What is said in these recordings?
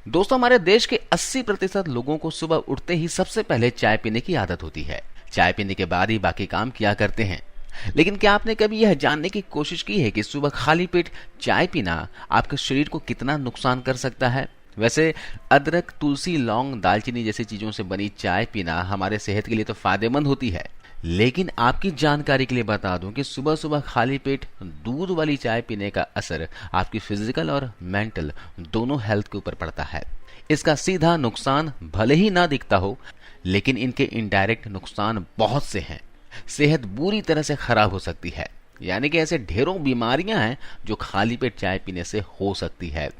दोस्तों, हमारे देश के 80% लोगों को सुबह उठते ही सबसे पहले चाय पीने की आदत होती है। चाय पीने के बाद ही बाकी काम किया करते हैं। लेकिन क्या आपने कभी यह जानने की कोशिश की है कि सुबह खाली पेट चाय पीना आपके शरीर को कितना नुकसान कर सकता है? वैसे अदरक, तुलसी, लौंग, दालचीनी जैसी चीजों से बनी चाय पीना हमारे सेहत के लिए तो फायदेमंद होती है, लेकिन आपकी जानकारी के लिए बता दूं कि सुबह सुबह खाली पेट दूध वाली चाय पीने का असर आपकी फिजिकल और मेंटल दोनों हेल्थ के ऊपर पड़ता है। इसका सीधा नुकसान भले ही ना दिखता हो, लेकिन इनके इनडायरेक्ट नुकसान बहुत से हैं। सेहत बुरी तरह से खराब हो सकती है, यानी कि ऐसे ढेरों बीमारियां हैं जो खाली पेट चाय पीने से हो सकती है।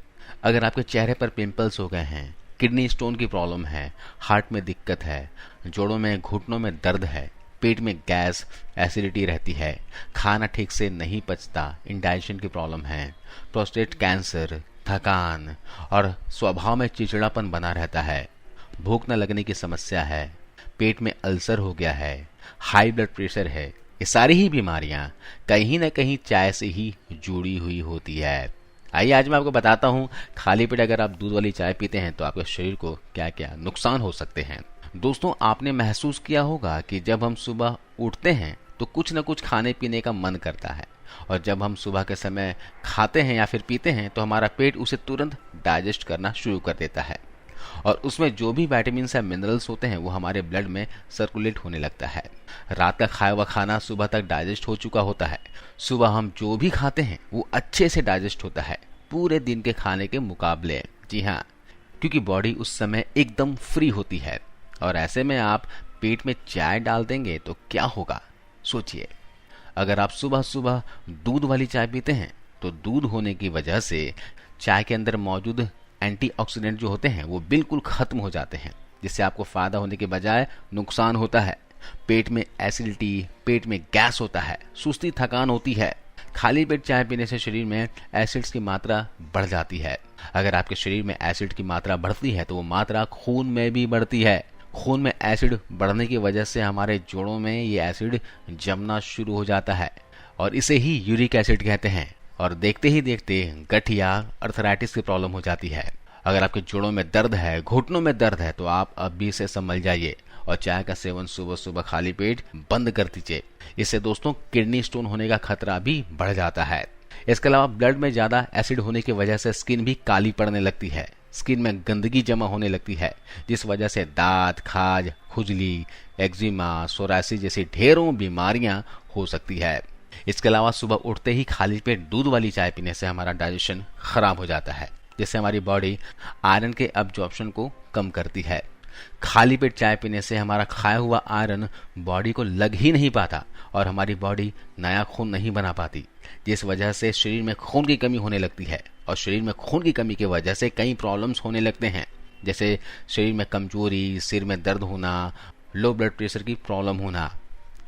अगर आपके चेहरे पर पिंपल्स हो गए हैं, किडनी स्टोन की प्रॉब्लम है, हार्ट में दिक्कत है, जोड़ों में घुटनों में दर्द है, पेट में गैस, एसिडिटी रहती है, खाना ठीक से नहीं पचता, इंडाइजेशन की प्रॉब्लम है, प्रोस्टेट कैंसर, थकान और स्वभाव में चिड़चिड़ापन बना रहता है, भूख न लगने की समस्या है, पेट में अल्सर हो गया है, हाई ब्लड प्रेशर है, ये सारी ही बीमारियां कहीं न कहीं चाय से ही जुड़ी हुई होती है। आइए आज मैं आपको बताता हूँ खाली पेट अगर आप दूध वाली चाय पीते हैं तो आपके शरीर को क्या क्या नुकसान हो सकते हैं। दोस्तों, आपने महसूस किया होगा कि जब हम सुबह उठते हैं तो कुछ न कुछ खाने पीने का मन करता है, और जब हम सुबह के समय खाते हैं या फिर पीते हैं तो हमारा पेट उसे तुरंत डाइजेस्ट करना शुरू कर देता है, और उसमें जो भी विटामिन या मिनरल्स होते हैं वो हमारे ब्लड में सर्कुलेट होने लगता है। रात का खाया हुआ खाना सुबह तक डाइजेस्ट हो चुका होता है। सुबह हम जो भी खाते हैं वो अच्छे से डाइजेस्ट होता है पूरे दिन के खाने के मुकाबले। जी हाँ, क्योंकि बॉडी उस समय एकदम फ्री होती है, और ऐसे में आप पेट में चाय डाल देंगे तो क्या होगा सोचिए। अगर आप सुबह सुबह दूध वाली चाय पीते हैं तो दूध होने की वजह से चाय के अंदर मौजूद एंटीऑक्सीडेंट जो होते हैं वो बिल्कुल खत्म हो जाते हैं, जिससे आपको फायदा होने के बजाय नुकसान होता है। पेट में एसिडिटी, पेट में गैस होता है, सुस्ती, थकान होती है। खाली पेट चाय पीने से शरीर में एसिड्स की मात्रा बढ़ जाती है। अगर आपके शरीर में एसिड की मात्रा बढ़ती है तो वो मात्रा खून में भी बढ़ती है। खून में एसिड बढ़ने की वजह से हमारे जोड़ों में ये एसिड जमना शुरू हो जाता है, और इसे ही यूरिक एसिड कहते हैं, और देखते ही देखते गठिया, अर्थराइटिस की प्रॉब्लम हो जाती है। अगर आपके जोड़ों में दर्द है, घुटनों में दर्द है, तो आप अभी इसे संभल जाइए और चाय का सेवन सुबह सुबह खाली पेट बंद कर दीजिए। इससे दोस्तों किडनी स्टोन होने का खतरा भी बढ़ जाता है। इसके अलावा ब्लड में ज्यादा एसिड होने की वजह से स्किन भी काली पड़ने लगती है, स्किन में गंदगी जमा होने लगती है, जिस वजह से दांत, खाज, खुजली, एक्जिमा, सोरायसिस जैसी ढेरों बीमारियां हो सकती है। इसके अलावा सुबह उठते ही खाली पेट दूध वाली चाय पीने से हमारा डाइजेशन खराब हो जाता है, जिससे हमारी बॉडी आयरन के अब्जॉर्प्शन को कम करती है। खाली पेट चाय पीने से हमारा खाया हुआ आयरन बॉडी को लग ही नहीं पाता, और हमारी बॉडी नया खून नहीं बना पाती, जिस वजह से शरीर में खून की कमी होने लगती है, और शरीर में खून की कमी की वजह से कई प्रॉब्लम्स होने लगते हैं, जैसे शरीर में कमजोरी, सिर में दर्द होना, लो ब्लड प्रेशर की प्रॉब्लम होना।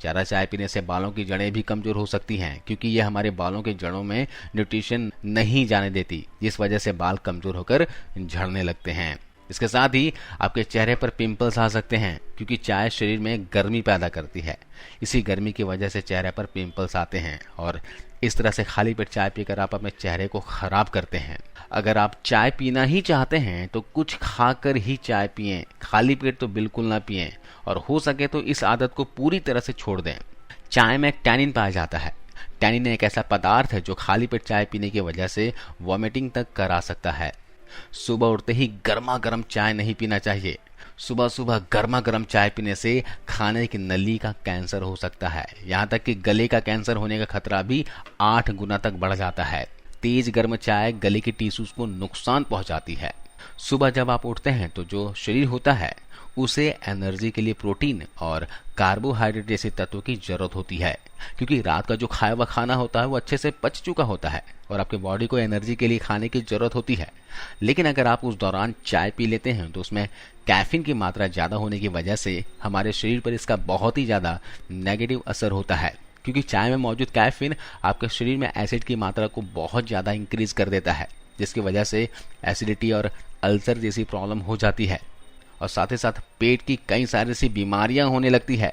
ज़्यादा चाय पीने से बालों की जड़ें भी कमजोर हो सकती हैं, क्योंकि ये हमारे बालों के जड़ों में न्यूट्रिशन नहीं जाने देती, जिस वजह से बाल कमजोर होकर झड़ने लगते हैं। इसके साथ ही आपके चेहरे पर पिंपल्स आ सकते हैं, क्योंकि चाय शरीर में गर्मी पैदा करती है। इसी गर्मी की वजह से चेहरे पर पिंपल्स आते हैं, और इस तरह से खाली पेट चाय पीकर आप अपने चेहरे को खराब करते हैं। अगर आप चाय पीना ही चाहते हैं तो कुछ खाकर ही चाय पिएं, खाली पेट तो बिल्कुल ना पिएं, और हो सके तो इस आदत को पूरी तरह से छोड़ दें। चाय में टैनिन पाया जाता है। टैनिन एक ऐसा पदार्थ है जो खाली पेट चाय पीने की वजह से वॉमिटिंग तक करा सकता है। सुबह उठते ही गर्मा गर्म चाय नहीं पीना चाहिए। सुबह सुबह गर्मा गर्म चाय पीने से खाने की नली का कैंसर हो सकता है, यहाँ तक कि गले का कैंसर होने का खतरा भी 8 गुना तक बढ़ जाता है। तेज गर्म चाय गले के टिश्यूज को नुकसान पहुंचाती है। सुबह जब आप उठते हैं तो जो शरीर होता है उसे एनर्जी के लिए प्रोटीन और कार्बोहाइड्रेट जैसे तत्वों की जरूरत होती है, क्योंकि रात का जो खाया हुआ खाना होता है वो अच्छे से पच चुका होता है, और आपके बॉडी को एनर्जी के लिए खाने की जरूरत होती है। लेकिन अगर आप उस दौरान चाय पी लेते हैं तो उसमें कैफीन की मात्रा ज्यादा होने की वजह से हमारे शरीर पर इसका बहुत ही ज्यादा नेगेटिव असर होता है, क्योंकि चाय में मौजूद कैफीन आपके शरीर में एसिड की मात्रा को बहुत ज्यादा इंक्रीज कर देता है, जिसकी वजह से एसिडिटी और अल्सर जैसी प्रॉब्लम हो जाती है, और साथ ही साथ पेट की कई सारी सी बीमारियां होने लगती है।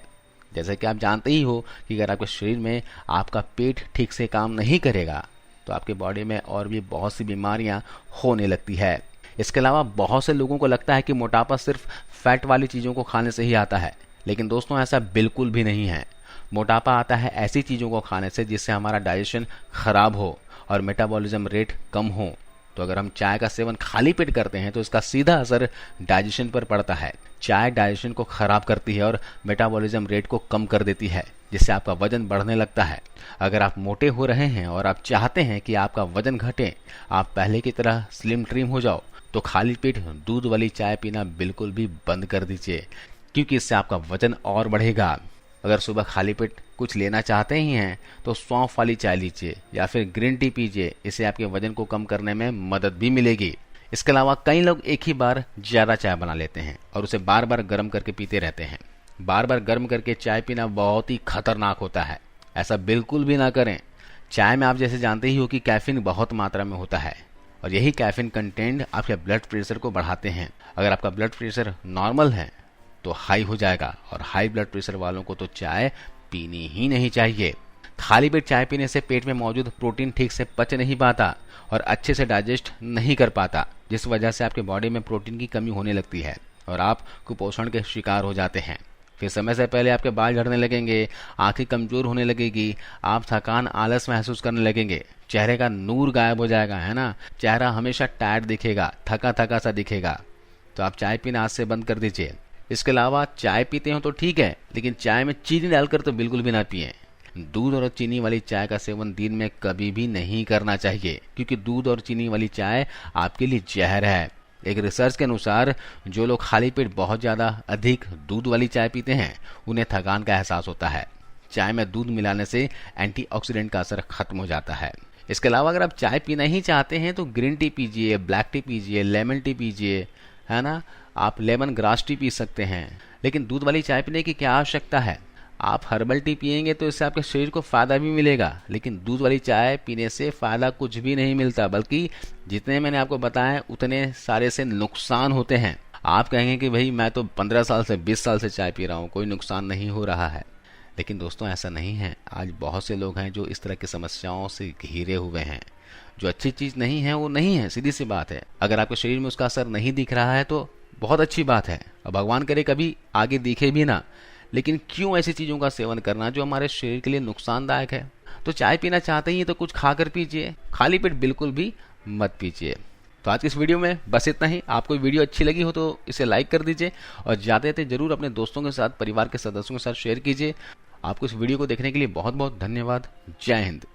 जैसे कि आप जानते ही हो कि अगर आपके शरीर में आपका पेट ठीक से काम नहीं करेगा तो आपके बॉडी में और भी बहुत सी बीमारियां होने लगती है। इसके अलावा बहुत से लोगों को लगता है कि मोटापा सिर्फ फैट वाली चीज़ों को खाने से ही आता है, लेकिन दोस्तों ऐसा बिल्कुल भी नहीं है। मोटापा आता है ऐसी चीज़ों को खाने से जिससे हमारा डाइजेशन खराब हो और मेटाबॉलिज्म रेट कम हो। तो अगर हम चाय का सेवन खाली पेट करते हैं तो इसका सीधा असर डाइजेशन पर पड़ता है। चाय डाइजेशन को खराब करती है और मेटाबॉलिज्म रेट को कम कर देती है, जिससे आपका वजन बढ़ने लगता है। अगर आप मोटे हो रहे हैं और आप चाहते हैं कि आपका वजन घटे, आप पहले की तरह स्लिम ट्रिम हो जाओ, तो खाली पेट दूध वाली चाय पीना बिल्कुल भी बंद कर दीजिए, क्योंकि इससे आपका वजन और बढ़ेगा। अगर सुबह खाली पेट कुछ लेना चाहते ही हैं तो सौंफ वाली चाय लीजिए या फिर ग्रीन टी पीजिए, इससे आपके वजन को कम करने में मदद भी मिलेगी। इसके अलावा कई लोग एक ही बार ज़्यादा चाय बना लेते हैं और उसे बार बार गर्म करके पीते रहते हैं। बार बार गर्म करके चाय पीना बहुत ही खतरनाक होता है, ऐसा बिल्कुल भी ना करें। चाय में आप जैसे जानते ही हो कि कैफीन बहुत मात्रा में होता है और यही कैफीन कंटेंट आपके ब्लड प्रेशर को बढ़ाते हैं। अगर आपका ब्लड प्रेशर नॉर्मल है तो हाई हो जाएगा, और हाई ब्लड प्रेशर वालों को तो चाय पीनी ही नहीं चाहिए। खाली पेट चाय पीने से पेट में मौजूद प्रोटीन ठीक से पच नहीं पाता और अच्छे से डाइजेस्ट नहीं कर पाता, जिस वजह से आपके बॉडी में प्रोटीन की कमी होने लगती है और आप कुपोषण के शिकार हो जाते हैं। फिर समय से पहले आपके बाल झड़ने लगेंगे, आंखें कमजोर होने लगेगी, आप थकान आलस महसूस करने लगेंगे, चेहरे का नूर गायब हो जाएगा, है ना। चेहरा हमेशा टायर्ड दिखेगा, थका थका सा दिखेगा। तो आप चाय पीना आज से बंद कर दीजिए। इसके अलावा चाय पीते हो तो ठीक है, लेकिन चाय में चीनी डालकर तो बिल्कुल भी ना पिएं। दूध और चीनी वाली चाय का सेवन दिन में कभी भी नहीं करना चाहिए, क्योंकि दूध और चीनी वाली चाय आपके लिए जहर है। एक रिसर्च के अनुसार जो लोग खाली पेट बहुत ज़्यादा अधिक दूध वाली चाय पीते हैं उन्हें थकान का एहसास होता है। चाय में दूध मिलाने से एंटीऑक्सीडेंट का असर खत्म हो जाता है। इसके अलावा अगर आप चाय पीना ही चाहते हैं तो ग्रीन टी पीजिए, ब्लैक टी पीजिए, लेमन टी पीजिए, है ना। आप लेमन ग्रास टी पी सकते हैं, लेकिन दूध वाली चाय पीने की क्या आवश्यकता है। आप हर्बल टी पिएंगे तो इससे आपके शरीर को फ़ायदा भी मिलेगा, लेकिन दूध वाली चाय पीने से फ़ायदा कुछ भी नहीं मिलता, बल्कि जितने मैंने आपको बताया उतने सारे से नुकसान होते हैं। आप कहेंगे कि भाई मैं तो 15 साल से 20 साल से चाय पी रहा हूँ, कोई नुकसान नहीं हो रहा है, लेकिन दोस्तों ऐसा नहीं है। आज बहुत से लोग हैं जो इस तरह की समस्याओं से घिरे हुए हैं। जो अच्छी चीज़ नहीं है वो नहीं है, सीधी सी बात है। अगर आपके शरीर में उसका असर नहीं दिख रहा है तो बहुत अच्छी बात है, और भगवान करे कभी आगे दिखे भी ना, लेकिन क्यों ऐसी चीज़ों का सेवन करना जो हमारे शरीर के लिए नुकसानदायक है। तो चाय पीना चाहते ही तो कुछ खाकर पीजिए, खाली पेट बिल्कुल भी मत पीजिए। तो आज की इस वीडियो में बस इतना ही। आपको वीडियो अच्छी लगी हो तो इसे लाइक कर दीजिए और ज़्यादा से जरूर अपने दोस्तों के साथ, परिवार के सदस्यों के साथ शेयर कीजिए। आपको इस वीडियो को देखने के लिए बहुत बहुत धन्यवाद। जय हिंद।